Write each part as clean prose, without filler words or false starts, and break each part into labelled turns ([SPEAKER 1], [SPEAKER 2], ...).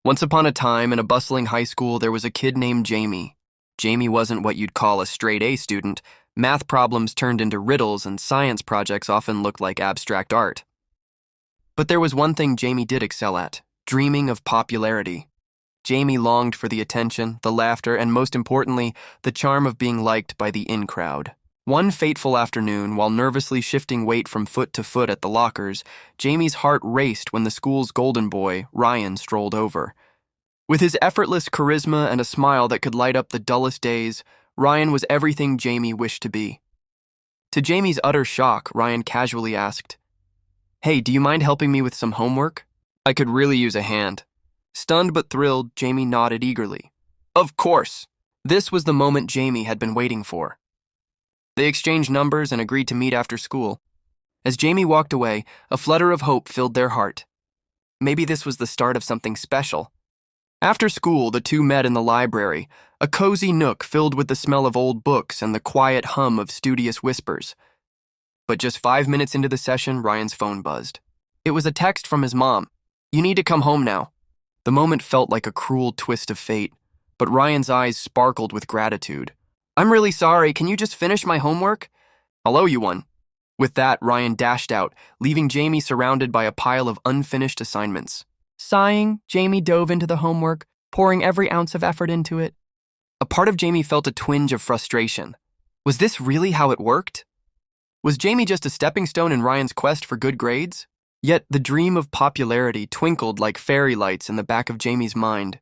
[SPEAKER 1] Once upon a time, in a bustling high school, there was a kid named Jamie. Jamie wasn't what you'd call a straight A student. Math problems turned into riddles, and science projects often looked like abstract art. But there was one thing Jamie did excel at: dreaming of popularity. Jamie longed for the attention, the laughter, and most importantly, the charm of being liked by the in-crowd. One fateful afternoon, while nervously shifting weight from foot to foot at the lockers, Jamie's heart raced when the school's golden boy, Ryan, strolled over. With his effortless charisma and a smile that could light up the dullest days, Ryan was everything Jamie wished to be. To Jamie's utter shock, Ryan casually asked, "Hey, do you mind helping me with some homework? I could really use a hand." Stunned but thrilled, Jamie nodded eagerly. Of course! This was the moment Jamie had been waiting for. They exchanged numbers and agreed to meet after school. As Jamie walked away, a flutter of hope filled their heart. Maybe this was the start of something special. After school, the two met in the library, a cozy nook filled with the smell of old books and the quiet hum of studious whispers. But just 5 minutes into the session, Ryan's phone buzzed. It was a text from his mom. "You need to come home now." The moment felt like a cruel twist of fate, but Ryan's eyes sparkled with gratitude. "I'm really sorry, can you just finish my homework? I'll owe you one." With that, Ryan dashed out, leaving Jamie surrounded by a pile of unfinished assignments. Sighing, Jamie dove into the homework, pouring every ounce of effort into it. A part of Jamie felt a twinge of frustration. Was this really how it worked? Was Jamie just a stepping stone in Ryan's quest for good grades? Yet the dream of popularity twinkled like fairy lights in the back of Jamie's mind.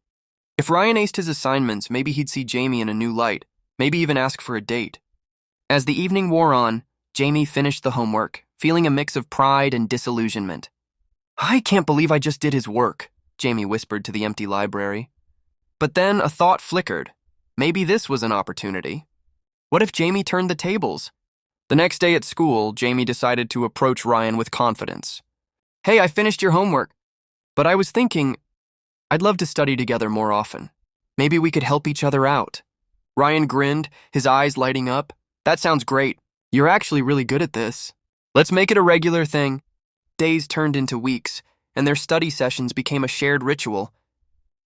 [SPEAKER 1] If Ryan aced his assignments, maybe he'd see Jamie in a new light. Maybe even ask for a date. As the evening wore on, Jamie finished the homework, feeling a mix of pride and disillusionment. "I can't believe I just did his work," Jamie whispered to the empty library. But then a thought flickered. Maybe this was an opportunity. What if Jamie turned the tables? The next day at school, Jamie decided to approach Ryan with confidence. "Hey, I finished your homework, but I was thinking, I'd love to study together more often. Maybe we could help each other out." Ryan grinned, his eyes lighting up. "That sounds great. You're actually really good at this. Let's make it a regular thing." Days turned into weeks, and their study sessions became a shared ritual.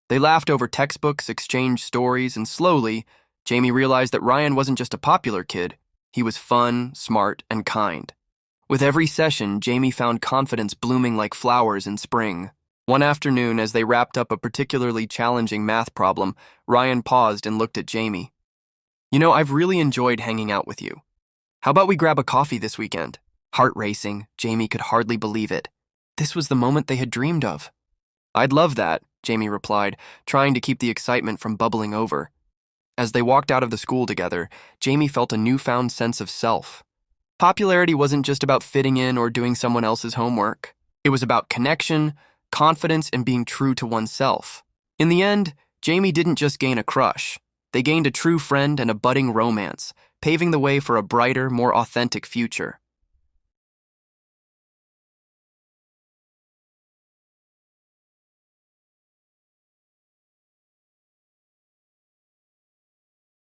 [SPEAKER 1] They laughed over textbooks, exchanged stories, and slowly, Jamie realized that Ryan wasn't just a popular kid. He was fun, smart, and kind. With every session, Jamie found confidence blooming like flowers in spring. One afternoon, as they wrapped up a particularly challenging math problem, Ryan paused and looked at Jamie. "You know, I've really enjoyed hanging out with you. How about we grab a coffee this weekend?" Heart racing, Jamie could hardly believe it. This was the moment they had dreamed of. "I'd love that," Jamie replied, trying to keep the excitement from bubbling over. As they walked out of the school together, Jamie felt a newfound sense of self. Popularity wasn't just about fitting in or doing someone else's homework. It was about connection, confidence, and being true to oneself. In the end, Jamie didn't just gain a crush. They gained a true friend and a budding romance, paving the way for a brighter, more authentic future.